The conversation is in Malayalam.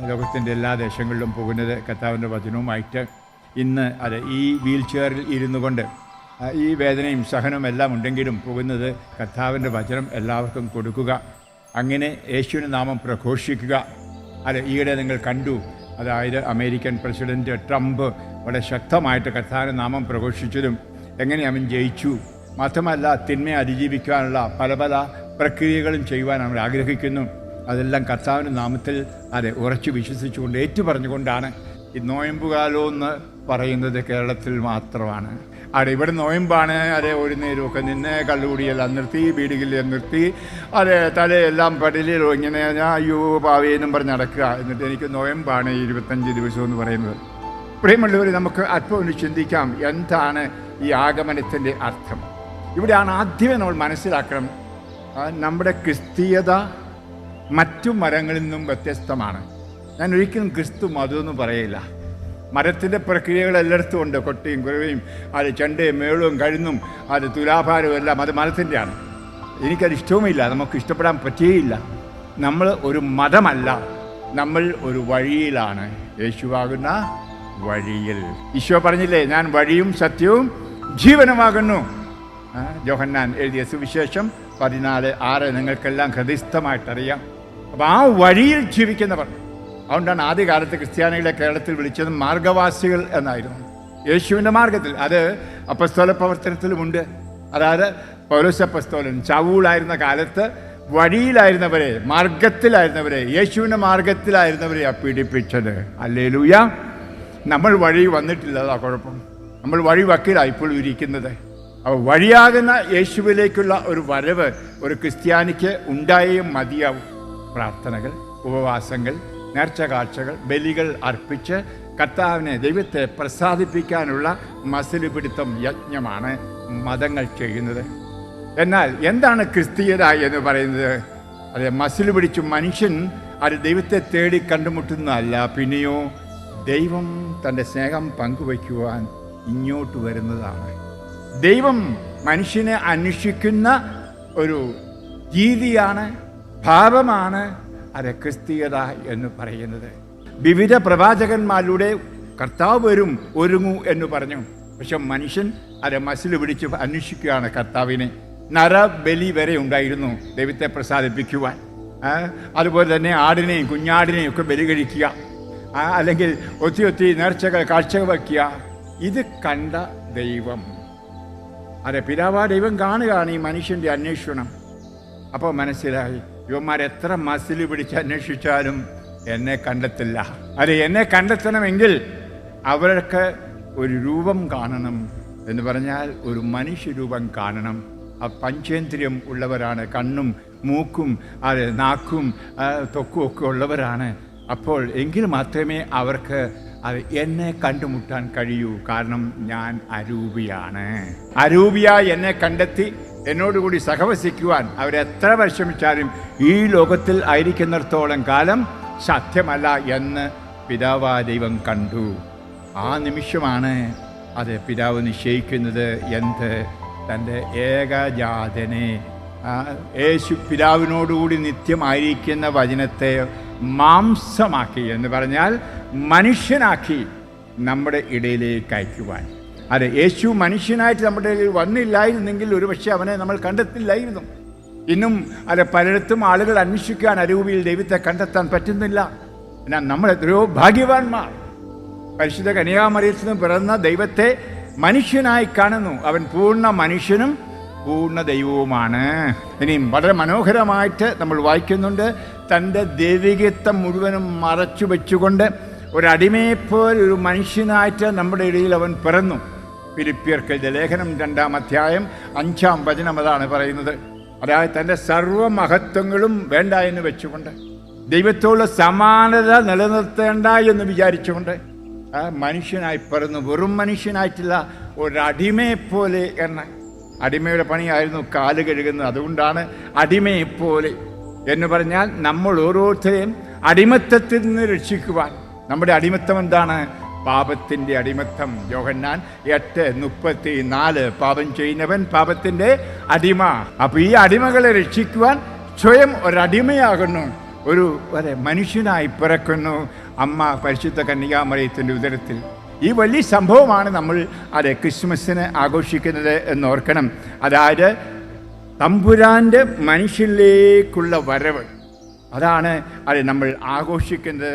ലോകത്തിൻ്റെ എല്ലാ ദേശങ്ങളിലും പോകുന്നത് കർത്താവിൻ്റെ വചനവുമായിട്ട്. ഇന്ന് ഈ വീൽ ചെയറിൽ ഇരുന്നു കൊണ്ട് ഈ വേദനയും സഹനവും എല്ലാം ഉണ്ടെങ്കിലും പോകുന്നത് കർത്താവിൻ്റെ വചനം എല്ലാവർക്കും കൊടുക്കുക, അങ്ങനെ യേശുവിൻ്റെ നാമം പ്രഘോഷിക്കുക. ഈയിടെ നിങ്ങൾ കണ്ടു, അതായത് അമേരിക്കൻ പ്രസിഡൻറ്റ് ട്രംപ് വളരെ ശക്തമായിട്ട് കർത്താവിൻ്റെ നാമം പ്രഘോഷിച്ചതും എങ്ങനെ അവൻ ജയിച്ചു. മാത്രമല്ല തിന്മയെ അതിജീവിക്കാനുള്ള പല പല പ്രക്രിയകളും ചെയ്യുവാൻ അവർ ആഗ്രഹിക്കുന്നു. അതെല്ലാം കർത്താവിൻ്റെ നാമത്തിൽ ഉറച്ചു വിശ്വസിച്ചുകൊണ്ട് ഏറ്റുപറഞ്ഞുകൊണ്ടാണ്. ഈ നോയമ്പുകാലം എന്ന് പറയുന്നത് കേരളത്തിൽ മാത്രമാണ്. ഇവിടെ നോയമ്പാണ്. ഒരു നേരമൊക്കെ നിന്ന് കള്ളുകൂടിയെല്ലാം നിർത്തി, ബീഡികളെല്ലാം നിർത്തി, തലയെല്ലാം പടലിലോ ഇങ്ങനെ അയ്യോ പാവേന്നും പറഞ്ഞ് നടക്കുക. എന്നിട്ട് എനിക്ക് നോയമ്പാണ് 25 ദിവസം എന്ന് പറയുന്നത്. പ്രിയമുള്ളവർ, നമുക്ക് അല്പം ഒന്ന് ചിന്തിക്കാം, എന്താണ് ഈ ആഗമനത്തിൻ്റെ അർത്ഥം. ഇവിടെയാണ് ആദ്യമേ നമ്മൾ മനസ്സിലാക്കണം, നമ്മുടെ ക്രിസ്തീയത മറ്റു മരങ്ങളിൽ നിന്നും വ്യത്യസ്തമാണ്. ഞാൻ ഒരിക്കലും ക്രിസ്തു മതമെന്ന് പറയില്ല. മരത്തിൻ്റെ പ്രക്രിയകൾ എല്ലായിടത്തും ഉണ്ട്. കൊട്ടയും കുരവയും ചെണ്ടയും മേളവും കഴുന്നും തുലാഭാരവും എല്ലാം അത് മരത്തിൻ്റെയാണ്. എനിക്കത് ഇഷ്ടവുമില്ല, നമുക്ക് ഇഷ്ടപ്പെടാൻ പറ്റുകയില്ല. നമ്മൾ ഒരു മതമല്ല, നമ്മൾ ഒരു വഴിയിലാണ്, യേശുവാകുന്ന വഴിയിൽ. ഈശോ പറഞ്ഞില്ലേ, ഞാൻ വഴിയും സത്യവും ജീവനുമാകുന്നു. യോഹന്നാൻ എഴുതിയ സുവിശേഷം 14:6 നിങ്ങൾക്കെല്ലാം ഹൃദയസ്ഥമായിട്ടറിയാം. അപ്പോൾ ആ വഴിയിൽ ജീവിക്കുന്നവർ, അതുകൊണ്ടാണ് ആദ്യകാലത്ത് ക്രിസ്ത്യാനികളെ കേരളത്തിൽ വിളിച്ചത് മാർഗവാസികൾ എന്നായിരുന്നു. യേശുവിൻ്റെ മാർഗത്തിൽ. അത് അപ്പസ്തോല പ്രവർത്തനത്തിലുമുണ്ട്. അതായത് പൗലോസ് അപ്പസ്തോലൻ ശൗലായിരുന്ന കാലത്ത് വഴിയിലായിരുന്നവരെ, മാർഗത്തിലായിരുന്നവരെ, യേശുവിൻ്റെ മാർഗത്തിലായിരുന്നവരെ പീഡിപ്പിച്ചത്. ഹല്ലേലൂയ. നമ്മൾ വഴി വന്നിട്ടില്ല, അതാ കുഴപ്പം. നമ്മൾ വഴി വക്കിലാണ് ഇപ്പോൾ ഇരിക്കുന്നത്. അപ്പോൾ വഴിയാകുന്ന യേശുവിലേക്കുള്ള ഒരു വരവ് ഒരു ക്രിസ്ത്യാനിക്ക് ഉണ്ടായേ മതിയാവും. പ്രാർത്ഥനകൾ, ഉപവാസങ്ങൾ, നേർച്ച കാഴ്ചകൾ, ബലികൾ അർപ്പിച്ച് കർത്താവിനെ, ദൈവത്തെ പ്രസാദിപ്പിക്കാനുള്ള മസിൽ പിടുത്തം യജ്ഞമാണ് മതങ്ങൾ ചെയ്യുന്നത്. എന്നാൽ എന്താണ് ക്രിസ്തീയത എന്ന് പറയുന്നത്? മസിൽ പിടിച്ചു മനുഷ്യൻ ദൈവത്തെ തേടി കണ്ടുമുട്ടുന്നതല്ല, പിന്നെയോ ദൈവം തൻ്റെ സ്നേഹം പങ്കുവയ്ക്കുവാൻ ഇങ്ങോട്ട് വരുന്നതാണ്. ദൈവം മനുഷ്യനെ അന്വേഷിക്കുന്ന ഒരു രീതിയാണ്, ഭാവമാണ് ക്രിസ്തീയത എന്ന് പറയുന്നത്. വിവിധ പ്രവാചകന്മാരിലൂടെ കർത്താവ് വരും, ഒരുങ്ങൂ എന്ന് പറഞ്ഞു. പക്ഷെ മനുഷ്യൻ മസിൽ പിടിച്ച് അന്വേഷിക്കുകയാണ് കർത്താവിനെ. നരബലി വരെ ഉണ്ടായിരുന്നു ദൈവത്തെ പ്രസാദിപ്പിക്കുവാൻ. അതുപോലെ തന്നെ ആടിനെയും കുഞ്ഞാടിനെയും ഒക്കെ ബലി കഴിക്കുക, അല്ലെങ്കിൽ ഒത്തിരി നേർച്ചകൾ കാഴ്ച വയ്ക്കുക. ഇത് കണ്ട ദൈവം, പിതാവാ ദൈവം കാണുകയാണ് ഈ മനുഷ്യൻ്റെ അന്വേഷണം. അപ്പോൾ മനസ്സിലായി, ഇവന്മാരെത്ര മസിൽ പിടിച്ച് അന്വേഷിച്ചാലും എന്നെ കണ്ടെത്തില്ല. എന്നെ കണ്ടെത്തണമെങ്കിൽ അവർക്ക് ഒരു രൂപം കാണണം. എന്ന് പറഞ്ഞാൽ ഒരു മനുഷ്യരൂപം കാണണം. ആ പഞ്ചേന്ദ്രിയം ഉള്ളവരാണ്, കണ്ണും മൂക്കും നാക്കും ത്വക്കും ഒക്കെ ഉള്ളവരാണ്. അപ്പോൾ എങ്കിൽ മാത്രമേ അവർക്ക് എന്നെ കണ്ടുമുട്ടാൻ കഴിയൂ. കാരണം ഞാൻ അരൂപിയാണ്. അരൂപിയായി എന്നെ കണ്ടെത്തി എന്നോടുകൂടി സഹവസിക്കുവാൻ അവരെത്ര പരിശ്രമിച്ചാലും ഈ ലോകത്തിൽ ആയിരിക്കുന്നിടത്തോളം കാലം സാധ്യമല്ല എന്ന് പിതാവാ ദൈവം കണ്ടു. ആ നിമിഷമാണ് പിതാവ് നിശ്ചയിക്കുന്നത്. എന്ത്? തൻ്റെ ഏകജാതനെ, യേശു പിതാവിനോടുകൂടി നിത്യമായിരിക്കുന്ന വചനത്തെ മാംസമാക്കി, എന്ന് പറഞ്ഞാൽ മനുഷ്യനാക്കി നമ്മുടെ ഇടയിലേക്ക് അയക്കുവാൻ. യേശു മനുഷ്യനായിട്ട് നമ്മുടെ ഇടയിൽ വന്നില്ലായിരുന്നെങ്കിൽ ഒരുപക്ഷെ അവനെ നമ്മൾ കണ്ടെത്തില്ലായിരുന്നു. ഇന്നും പലയിടത്തും ആളുകൾ അന്വേഷിക്കാൻ അരൂപിയിൽ ദൈവത്തെ കണ്ടെത്താൻ പറ്റുന്നില്ല. എന്നാൽ നമ്മൾ എത്രയോ ഭാഗ്യവാന്മാർ. പരിശുദ്ധ കന്യാമറിയത്തിൽ നിന്ന് പിറന്ന ദൈവത്തെ മനുഷ്യനായി കാണുന്നു. അവൻ പൂർണ്ണ മനുഷ്യനും പൂർണ്ണ ദൈവവുമാണ്. ഇനിയും വളരെ മനോഹരമായിട്ട് നമ്മൾ വായിക്കുന്നുണ്ട്, തൻ്റെ ദൈവികത്വം മുഴുവനും മറച്ചു വെച്ചുകൊണ്ട് ഒരടിമയെപ്പോലെ ഒരു മനുഷ്യനായിട്ട് നമ്മുടെ ഇടയിൽ അവൻ പിറന്നു. ഫിലിപ്പിയർക്ക് ലേഖനം 2-ാം അധ്യായം 5-ാം വചനം അതാണ് പറയുന്നത്. അതായത് തൻ്റെ സർവമഹത്വങ്ങളും വേണ്ട എന്ന് വെച്ചുകൊണ്ട്, ദൈവത്തോടുള്ള സമാനത നിലനിർത്തേണ്ട എന്ന് വിചാരിച്ചുകൊണ്ട് മനുഷ്യനായി പിറന്നു. വെറും മനുഷ്യനായിട്ടില്ല, ഒരടിമയെപ്പോലെ എന്ന്. അടിമയുടെ പണിയായിരുന്നു കാല് കഴുകുന്നത്. അതുകൊണ്ടാണ് അടിമയെപ്പോലെ എന്ന് പറഞ്ഞാൽ നമ്മൾ ഓരോരുത്തരെയും അടിമത്തത്തിൽ നിന്ന് രക്ഷിക്കുവാൻ. നമ്മുടെ അടിമത്തം എന്താണ്? പാപത്തിൻ്റെ അടിമത്തം. യോഹന്നാൻ 8:34, പാപം ചെയ്യുന്നവൻ പാപത്തിൻ്റെ അടിമ. അപ്പോൾ ഈ അടിമകളെ രക്ഷിക്കുവാൻ സ്വയം ഒരടിമയാകുന്നു. ഒരു മനുഷ്യനായി പിറക്കുന്നു അമ്മ പരിശുദ്ധ കന്യകാമറിയത്തിൻ്റെ ഉദരത്തിൽ. ഈ വലിയ സംഭവമാണ് നമ്മൾ ക്രിസ്മസിന് ആഘോഷിക്കുന്നത് എന്നോർക്കണം. അതായത് തമ്പുരാൻ്റെ മനുഷ്യരിലേക്കുള്ള വരവ്, അതാണ് നമ്മൾ ആഘോഷിക്കുന്നത്.